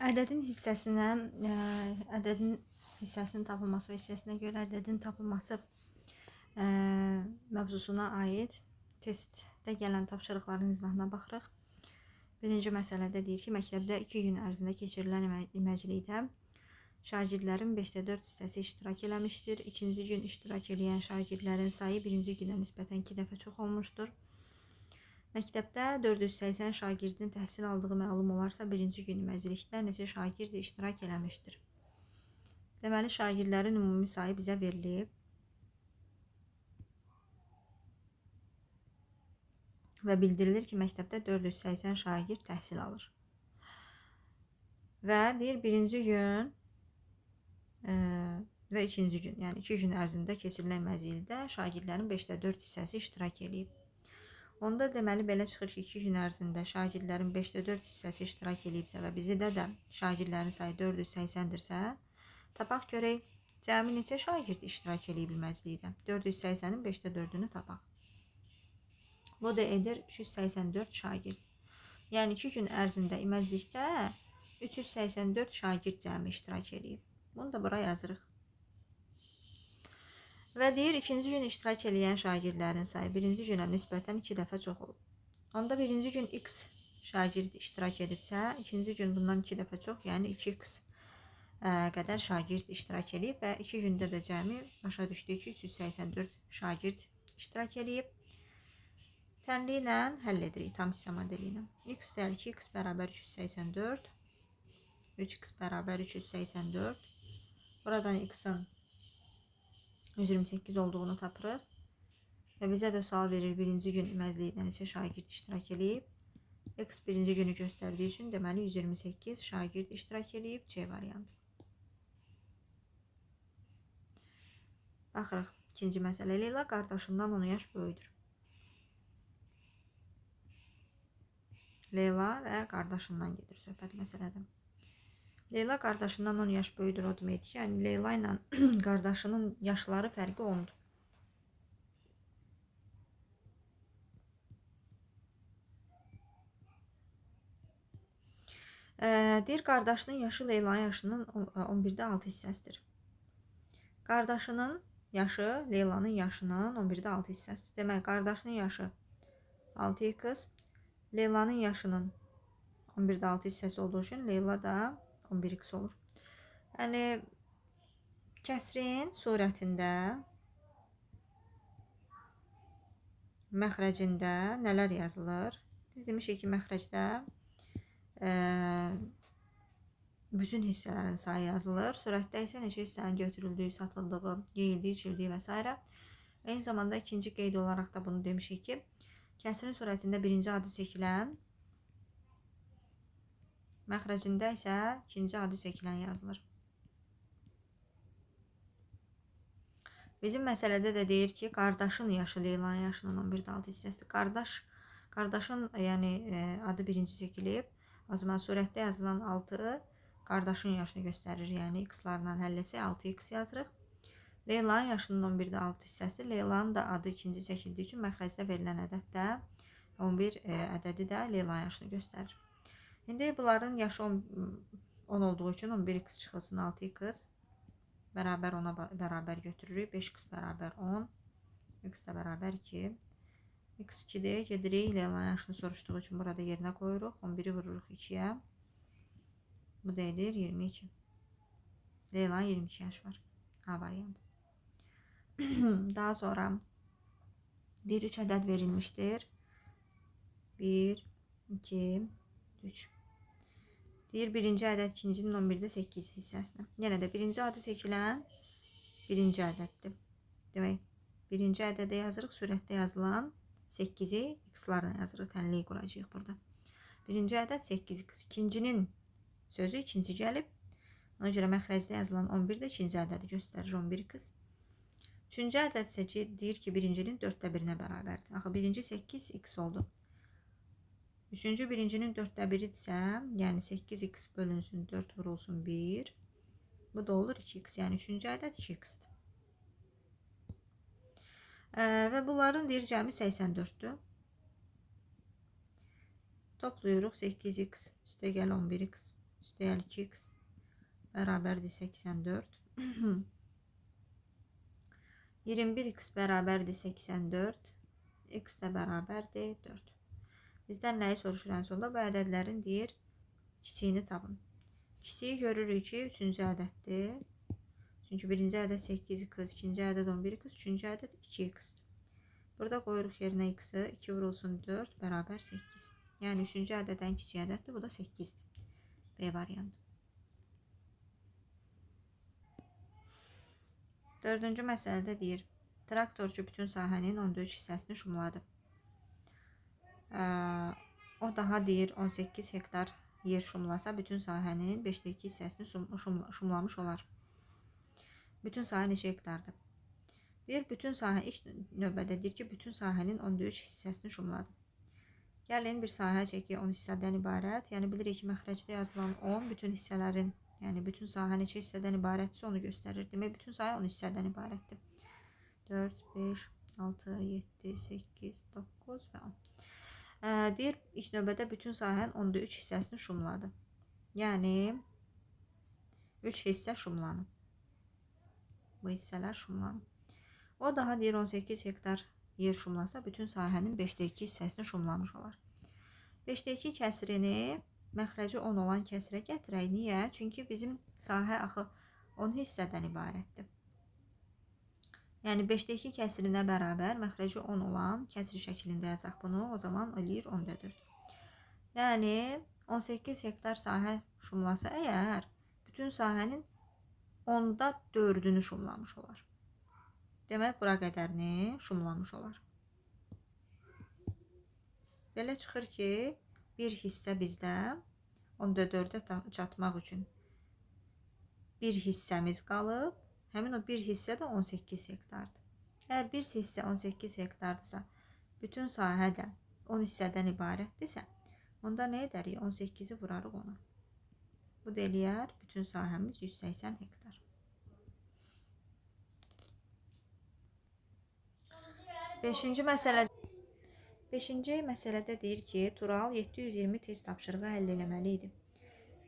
Ədədin hissəsinə, ədədin hissəsinin tapılması və hissəsinə görə ədədin tapılması mövzusuna aid testdə gələn tapşırıqların izahına baxırıq. Birinci məsələdə deyir ki, məktəbdə 2 gün ərzində keçirilən iməclikdə şagirdlərin 5/4 hissəsi iştirak eləmişdir. İkinci gün iştirak edən şagirdlərin sayı birinci günə nisbətən 2 dəfə çox olmuşdur. Məktəbdə 480 şagirdin təhsil aldığı məlum olarsa, birinci gün iməclikdə neçə şagird iştirak eləmişdir. Deməli, şagirdlərin ümumi sayı bizə verilib. Və bildirilir ki, məktəbdə 480 şagird təhsil alır. Və deyir, birinci gün və ikinci gün, yəni 2 gün ərzində keçirilən iməclikdə şagirdlərin 5/4 hissəsi iştirak edib. Onda deməli belə çıxır ki, 2 gün ərzində şagirdlərin 5/4 hissəsi iştirak edibsə və bizdə də şagirdlərin sayı 480-dirsə, tapaq görək, cəmi neçə şagird iştirak edib iməclikdə? 480-in 5/4-ünü tapaq. Bu da edir 384 şagird. Yəni 2 gün ərzində iməclikdə 384 şagird cəmi iştirak edib. Bunu da bura yazırıq. Və deyir, ikinci gün iştirak edən şagirdlərin sayı birinci günə nisbətən 2 dəfə çox olub. Onda birinci gün x şagird iştirak edibsə, ikinci gün bundan 2 dəfə çox, yəni 2x qədər şagird iştirak edib və 2 gündə də cəmi başa düşdük ki, 384 şagird iştirak edib. Tənli ilə həll edirik tam hissə modeli ilə. X deyil ki, x bərabər 384, 3x bərabər 384. Buradan x-in 128 olduğunu tapırıq. Və bizə də sual verir, birinci gün iməclikdə neçə şagird iştirak edib. X birinci günü göstərdiyi üçün deməli 128 şagird iştirak edib. C variantı. Baxırıq, ikinci məsələ. Leyla qardaşından 10 yaş böyüdür. Leyla və qardaşından gedir söhbət məsələdə. Leyla qardaşından 10 yaş böyüdür, o deməkdir ki, yəni Leyla ilə qardaşının yaşları fərqi 10'dur. Deyir, qardaşının yaşı Leylanın yaşının 11'də 6 hissəsidir. Qardaşının yaşı Leylanın yaşının 11'də 6 hissəsidir. Demək, qardaşının yaşı 6x, Leylanın yaşının 11'də 6 hissəsi olduğu üçün Leyla da 11x olur. Yəni, kəsrin surətində, məxrəcində nələr yazılır? Biz demişik ki, məxrəcdə bütün hissələrin sayı yazılır. Surətdə isə neçə hissənin götürüldüyü, satıldığı, yeyildiyi, içildiyi və s. Eyni zamanda ikinci qeyd olaraq da bunu demişik ki, kəsrin surətində birinci adı çəkilən, məxrəcində isə ikinci adı çəkilən yazılır. Bizim məsələdə də deyir ki, qardaşın yaşı Leylanın yaşının 11'də 6 hissəsidir. Qardaşın yəni adı birinci çəkilib. O zaman surətdə yazılan 6 qardaşın yaşını göstərir. Yəni x-larla həll etsək 6x yazırıq. Leylanın yaşının 11'də 6 hissəsidir. Leylanın da adı ikinci çəkildiyi üçün məxrəcdə verilən ədəd də 11 ədədi də Leylanın yaşını göstərir. İndi bunların yaşı 10 olduğu üçün 11x çıxılsın 6x bərabər 10'a bərabər götürürük. 5x bərabər 10, x də bərabər 2. X 2'dir, gedirik Leylanın yaşını soruşduğu üçün burada yerinə qoyuruq. 11'i vururuq 2'yə. Bu da edir 22. Leylanın 22 yaş var. A variantı. Daha sonra deyir 3 ədəd verilmişdir. 1, 2, 3. Deyir birinci ədəd ikincinin 11'də 8 hissəsini. Yenə də birinci adı çəkilən birinci ədəddir. Demək, birinci ədədə yazırıq, surətdə yazılan 8'i x-larla yazırıq, tənliyi quracağıq burada. Birinci ədəd 8x, ikincinin sözü ikinci gəlib. Ona görə məxrəcdə yazılan 11'də ikinci ədədi göstərir 11x. Üçüncü ədəd isə deyir ki, birincinin 4'də 1'nə bərabərdir. Axı birinci 8x oldu. Üçüncü birincinin 4'də 1'idirsə, yəni 8x bölünsün 4 vurulsun 1. Bu da olur 2x, yəni üçüncü ədəd 2x'dir. Və bunların deyir cəmi 84'dür. Toplayırıq 8x üstə gəl 11x Deyəli ki, x bərabərdir 84. 21x bərabərdir 84. X də bərabərdir 4. Bizdən nəyi soruşur ən sonda? Bu ədədlərin deyir, kiçiyini tapın. Kiçiyi görürük ki, 3-cü ədəddir. Çünki birinci ədəd 8x, ikinci ədəd 11x, üçüncü ədəd 2x-dir. Burada qoyuruq yerinə x-i, 2 vurulsun 4 bərabər 8. Yəni 3-cü ədəd ən kiçik ədəddir, bu da 8-dir. B variantı. 4-cü məsələdə deyir, traktorçu bütün sahənin 14 hissəsini şumladı. O daha deyir 18 hektar yer şumlasa bütün sahənin 5'te 2 hissəsini şumlamış olar. Bütün sahə neçə hektardır? Deyir, bütün sahə ilk növbədə deyir ki, bütün sahənin 13 hissəsini şumladı. Gəlin bir sahə çəki 10 hissədən ibarət. Yəni bilirik ki, məxrəcdə yazılan 10 bütün hissələrin, yəni bütün sahə neçə hissədən ibarətsə onu göstərir. Demək, bütün sahə 10 hissədən ibarətdir. 4, 5, 6, 7, 8, 9 və 10. Deyir, ilk növbədə bütün sahənin 13 hissəsini şumladı. Yəni 3 hissə şumlanıb. Bu hissələr şumlanıb. O daha deyir 18 hektar yer şumlasa bütün sahənin 5'te 2 hissəsini şumlamış olar. 5'te 2 kəsirini məxrəci 10 olan kəsirə gətirək. Niyə? Çünki bizim sahə axı 10 hissədən ibarətdir. Yəni 5'te 2 kəsirinə bərabər məxrəci 10 olan kəsir şəklində yazaq bunu. O zaman eləyir 10'da 4. Yəni 18 hektar sahə şumlasa əgər bütün sahənin 10'da 4'ünü şumlamış olar. Demək, bura qədərini şumlamış olar. Belə çıxır ki, bir hissə bizdə 10'da 4'ə çatmaq üçün bir hissəmiz qalıb. Həmin o bir hissə də 18 hektardır. Əgər bir hissə 18 hektardırsa, bütün sahə də 10 hissədən ibarətdirsə, onda nə edərik? 18'i vurarıq ona. Bu da eləyər, bütün sahəmiz 180 hektar. 5-ci məsələdə deyir ki, Tural 720 test tapşırığı həll eləməli idi.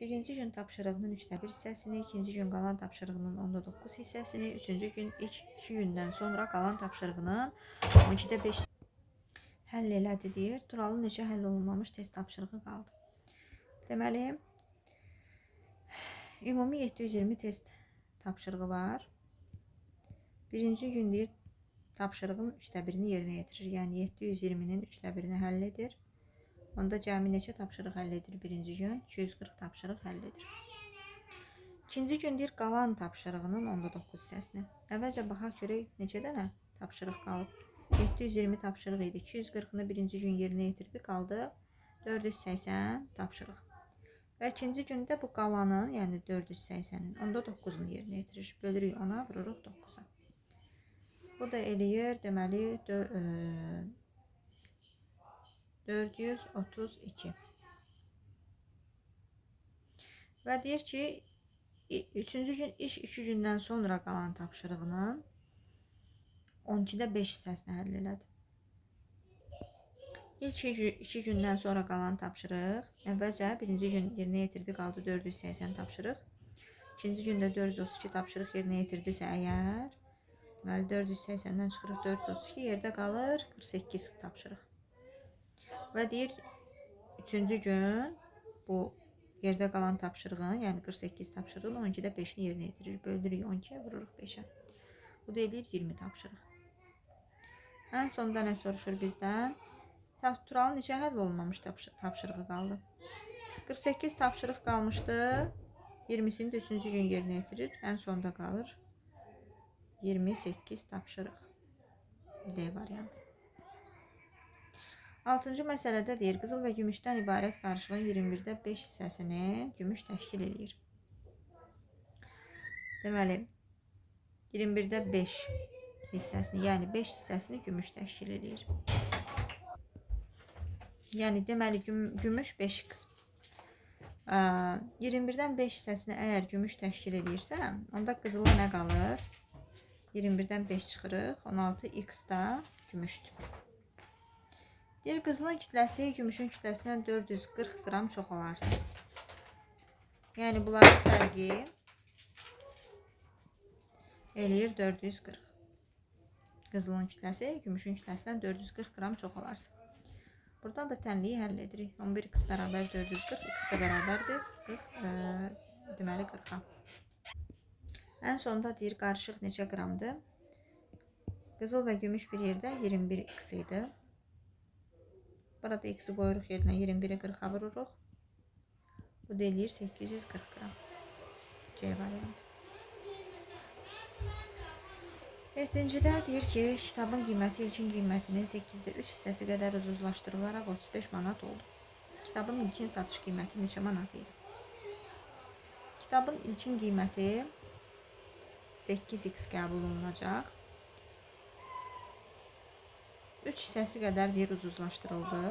Birinci gün tapşırığının 3'də 1 hissəsini, ikinci gün qalan tapşırığının 10'da 9 hissəsini, üçüncü gün ilk 2 gündən sonra qalan tapşırığının 12'də 5 həll elədi deyir. Turalın neçə həll olunmamış test tapşırığı qaldı. Deməli, ümumi 720 test tapşırığı var. Birinci gün deyir, tapşırığın 3'də 1'ini yerinə yetirir. Yəni 720'nin 3'də 1'ini həll edir. Onda cəmi neçə tapşırıq həll edir birinci gün? 240 tapşırıq həll edir. İkinci gün deyir, qalan tapşırığının 10'da 9 hissəsini. Əvvəlcə baxaq görək neçə dənə tapşırıq qalıb. 720 tapşırıq idi. 240'ını birinci gün yerinə yetirdi. Qaldı 480 tapşırıq. Və ikinci gündə bu qalanın, yəni 480'in 10'da 9'unu yerinə yetirir. Bölürük 10'a, vururuq 9'a. Bu da eləyir, deməli 432. Və deyir ki, üçüncü gün iş 2 gündən sonra qalan tapşırığının 12'də 5 hissəsini həll elədi. İlk 2 gündən sonra qalan tapşırıq, əvvəlcə birinci gün yerinə yetirdi, qaldı 480 tapşırıq. İkinci gündə 432 tapşırıq yerinə yetirdisə əgər, deməli 480'dən çıxırıq 432, yerdə qalır 48 tapşırıq. Və deyir, üçüncü gün bu yerdə qalan tapşırığın, yəni 48 tapşırığın 12'də 5'ini yerinə yetirir. Böldürük 12'yə, vururuq 5'ə. Bu da eləyir 20 tapşırıq. Ən sonda nə soruşur bizdən? Turalın neçə həll olunmamış tapşırığı qaldı? 48 tapşırıq qalmışdı. 20'sini də 3-cü gün yerinə yetirir. Ən sonda qalır 28 tapşırıq. D variantı. 6-cı məsələdə deyir, qızıl və gümüşdən ibarət qarışığın 21'də 5 hissəsini gümüş təşkil edir. Deməli, 21'də 5 hissəsini, yəni 5 hissəsini gümüş təşkil edir. Yəni, deməli, gümüş 5 qism. 21'dən 5 hissəsini əgər gümüş təşkil edirsə, onda qızıla nə qalır? 21'dən 5 çıxırıq, 16x da gümüşdür. Deyir, qızılın kütləsi gümüşün kütləsindən 440 qram çox olarsa. Yəni bunların fərqi eləyir 440. Qızılın kütləsi gümüşün kütləsindən 440 qram çox olarsa. Buradan da tənliyi həll edirik. 11x bərabər 440, x də bərabərdir 40, deməli 40-a. Ən sonunda deyir qarışıq neçə qramdır? Qızıl və gümüş bir yerdə 21x idi. Burada x-i qoyuruq yerinə 21-i 40-a vururuq. Bu da eləyir 840 qram. C variantı. 7-cidə deyir ki, kitabın qiyməti ilkin qiymətinin 8-də 3 hissəsi qədər ucuzlaşdırılaraq 35 manat oldu. Kitabın ilkin satış qiyməti neçə manat idi? Kitabın ilkin qiyməti 8x qəbul olunacaq. 3 hissəsi qədər deyir ucuzlaşdırıldı.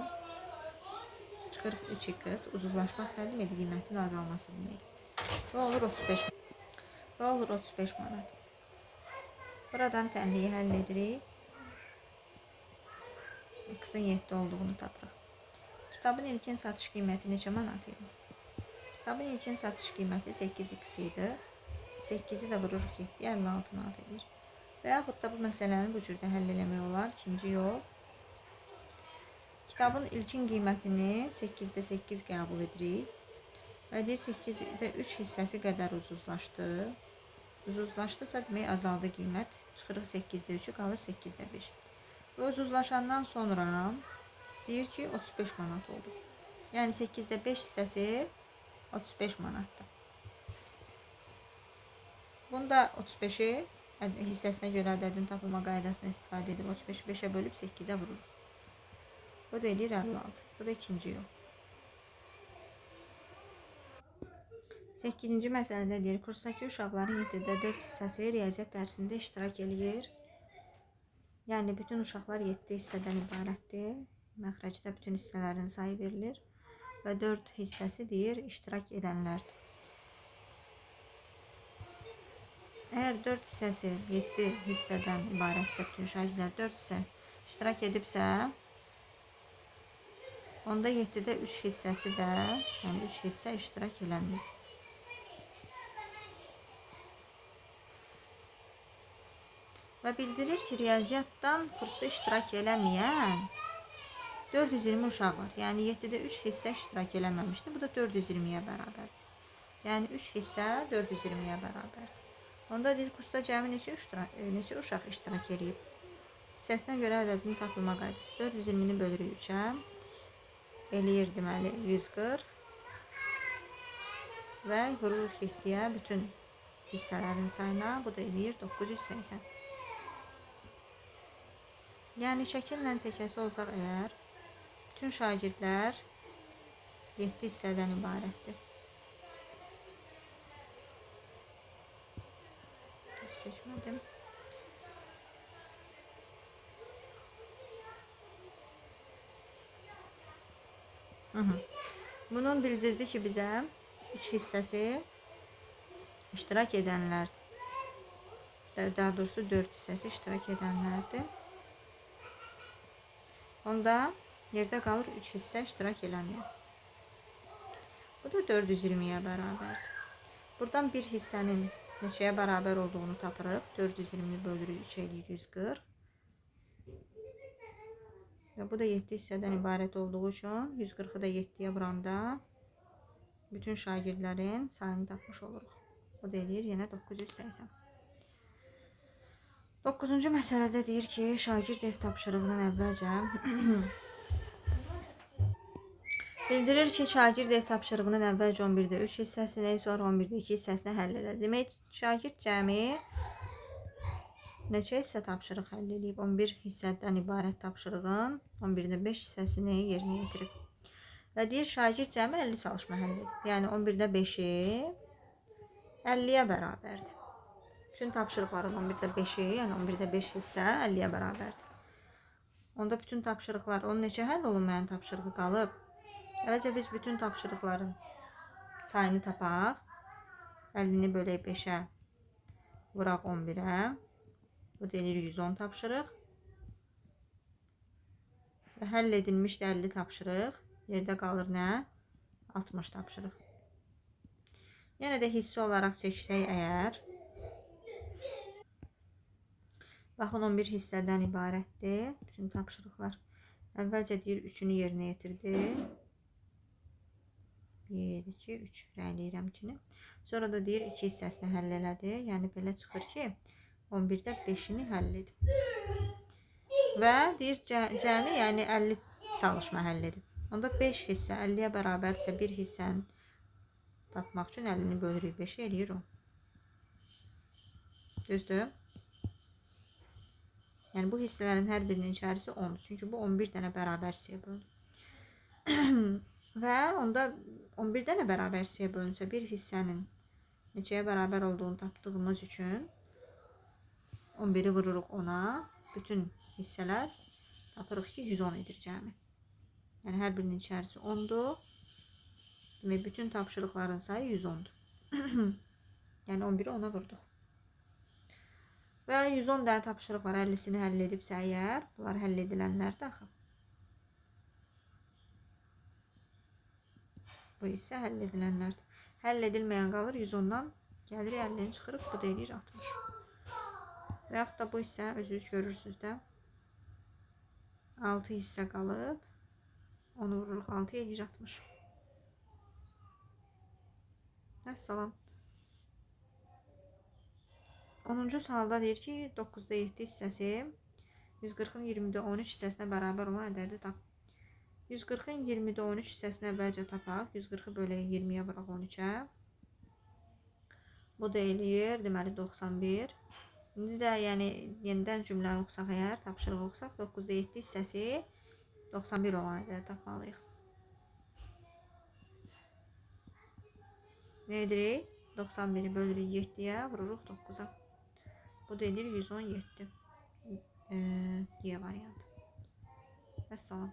Çıxırıq 3x. Ucuzlaşmaq nə deməkdir? Qiymətin azalması deməkdir. Və olur 35 manat. Buradan tənliyi həll edirik. X-in 7 olduğunu tapırıq. Kitabın ilkin satış qiyməti neçə manat idi? Kitabın ilkin satış qiyməti 8x idi. 8-i də vururuq 7-yə 56 manat edir. Və yaxud da bu məsələni bu cürdə həll eləmək olar. İkinci yol. Kitabın ilkin qiymətini 8-də 8 qəbul edirik. Və deyir 8-də 3 hissəsi qədər ucuzlaşdı. Ucuzlaşdısa demək azaldı qiymət. Çıxırıq 8-də 3-ü, qalır 8-də 5. Və ucuzlaşandan sonra deyir ki 35 manat oldu. Yəni 8-də 5 hissəsi 35 manatdır. Bunda 35-i hissəsinə görə ədədin tapılma qaydasına istifadə edib 35-i 5-ə bölüb 8-ə vururuq. Bu da eləyir 56. Bu da ikinci yol. 8-ci məsələdə deyir, kursdakı uşaqların 7-də 4 hissəsi riyaziyyat dərsində iştirak eləyir. Yəni bütün uşaqlar 7 hissədən ibarətdir. Məxrəcdə bütün hissələrin sayı verilir. Və 4 hissəsi deyir iştirak edənlərdir. Əgər 4 hissəsi 7 hissədən ibarətsə, bütün şagirdlər 4 hissə iştirak edibsə, onda 7-də 3 hissəsi də, yəni 3 hissə iştirak eləmir. Və bildirir ki, riyaziyyatdan kursda iştirak eləməyən 420 uşaq var. Yəni 7-də 3 hissə iştirak eləməmişdir. Bu da 420-yə bərabərdir. Yəni 3 hissə 420-yə bərabərdir. Onda deyir, kursda cəmi neçə uşaq iştirak edib? Hissəsinə görə ədədin tapılma qaydası. 420-ni bölürük 3-ə. Eləyir deməli 140. Və vururuq 7-yə bütün hissələrin sayına. Bu da eləyir 980. Yəni şəkillə çəkəsi olsaq əgər, bütün şagirdlər 7 hissədən ibarətdir. Seçmədim. Bunun bildirdi ki, bizə 3 hissəsi iştirak edənlərdir. Daha doğrusu 4 hissəsi iştirak edənlərdir. Onda yerdə qalır 3 hissə iştirak eləmir. Bu da 420-yə bərabərdir. Buradan bir hissənin neçəyə bərabər olduğunu tapırıq. 420 bölürük 3 eləyir 140. Və bu da 7 hissədən ibarət olduğu üçün 140-ı da 7-yə vuranda bütün şagirdlərin sayını tapmış oluruq. O da eləyir yenə 980. 9-cu məsələdə deyir ki, şagird ev tapşırığının əvvəlcə bildirir ki, şagird ev tapşırığının əvvəlcə 11-də 3 hissəsini, sonra 11-də 2 hissəsini həll edir. Demək, şagird cəmi neçə hissə tapşırıq həll edib? 11 hissədən ibarət tapşırığın 11-də 5 hissəsini yerinə yetirib. Və deyir, şagird cəmi 50 çalışma həll edib. Yəni 11-də 5-i 50-yə bərabərdir. Bütün tapşırıqların 11-də 5-i, yəni 11-də 5 hissə 50-yə bərabərdir. Onda bütün tapşırıqlar, onun neçə həll olunmayan tapşırığı qalıb? Əvvəlcə biz bütün tapşırıqların sayını tapaq. 50-ni bölək 5-ə, vuraq 11-ə. Bu deyir 110 tapşırıq. Və həll edilmişdir 50 tapşırıq. Yerdə qalır nə? 60 tapşırıq. Yenə də hissi olaraq çəksək əgər, baxın 11 hissədən ibarətdir bütün tapşırıqlar. Əvvəlcə deyir 3-ünü yerinə yetirdi. 1, 2, 3 rəyləyirəm 2-ni. Sonra da deyir 2 hissəsini həll elədi. Yəni belə çıxır ki, 11-də 5-ini həll edib. Və deyir cəmi, yəni 50 çalışma həll edib. Onda 5 hissə 50-yə bərabərsə, bir hissəni tapmaq üçün 50-ni bölürük 5-ə, eləyir 10. Düzdür? Yəni bu hissələrin hər birinin içərisi 10-dur. Çünki bu 11 dənə bərabər hissəyə bölünür. Və onda 11 dənə bərabər hissəyə bölünsə, bir hissənin neçəyə bərabər olduğunu tapdığımız üçün 11-i vururuq 10-a. Bütün hissələr tapırıq ki, 110 edir cəmi. Yəni hər birinin içərisi 10-dur. Demək, bütün tapşırıqların sayı 110-dur. Yəni 11-i 10-a vurduq. Və 110 dənə tapşırıq var. 50-sini həll edibsə əgər, bunlar həll edilənlərdir axı. Bu isə həll edilənlərdir. Həll edilməyən qalır 110-dan. Gəlir 50-ni çıxırıq, bu da eləyir 60. Və yaxud da bu hissə özünüz görürsünüz də 6 hissə qalıb. Onu vururuq 6 eləyir 60. Əssalam. 10-cu sualda deyir ki, 9-da 7 hissəsi 140-ın 20-də 13 hissəsinə bərabər olan ədədi tap. 140-ın 20-də 13 hissəsini əvvəlcə tapaq. 140-ı bölək 20-yə vuraq 13-ə. Bu da eləyir, deməli 91. İndi də yəni yenidən cümləni oxusaq əgər, tapşırıq oxusaq, 9-da 7 hissəsi 91 olan ədədi tapmalıyıq. Nə edirik? 91-i bölürük 7-yə, vururuq 9-a. Bu da edir 117. Y variantı. Əssalam.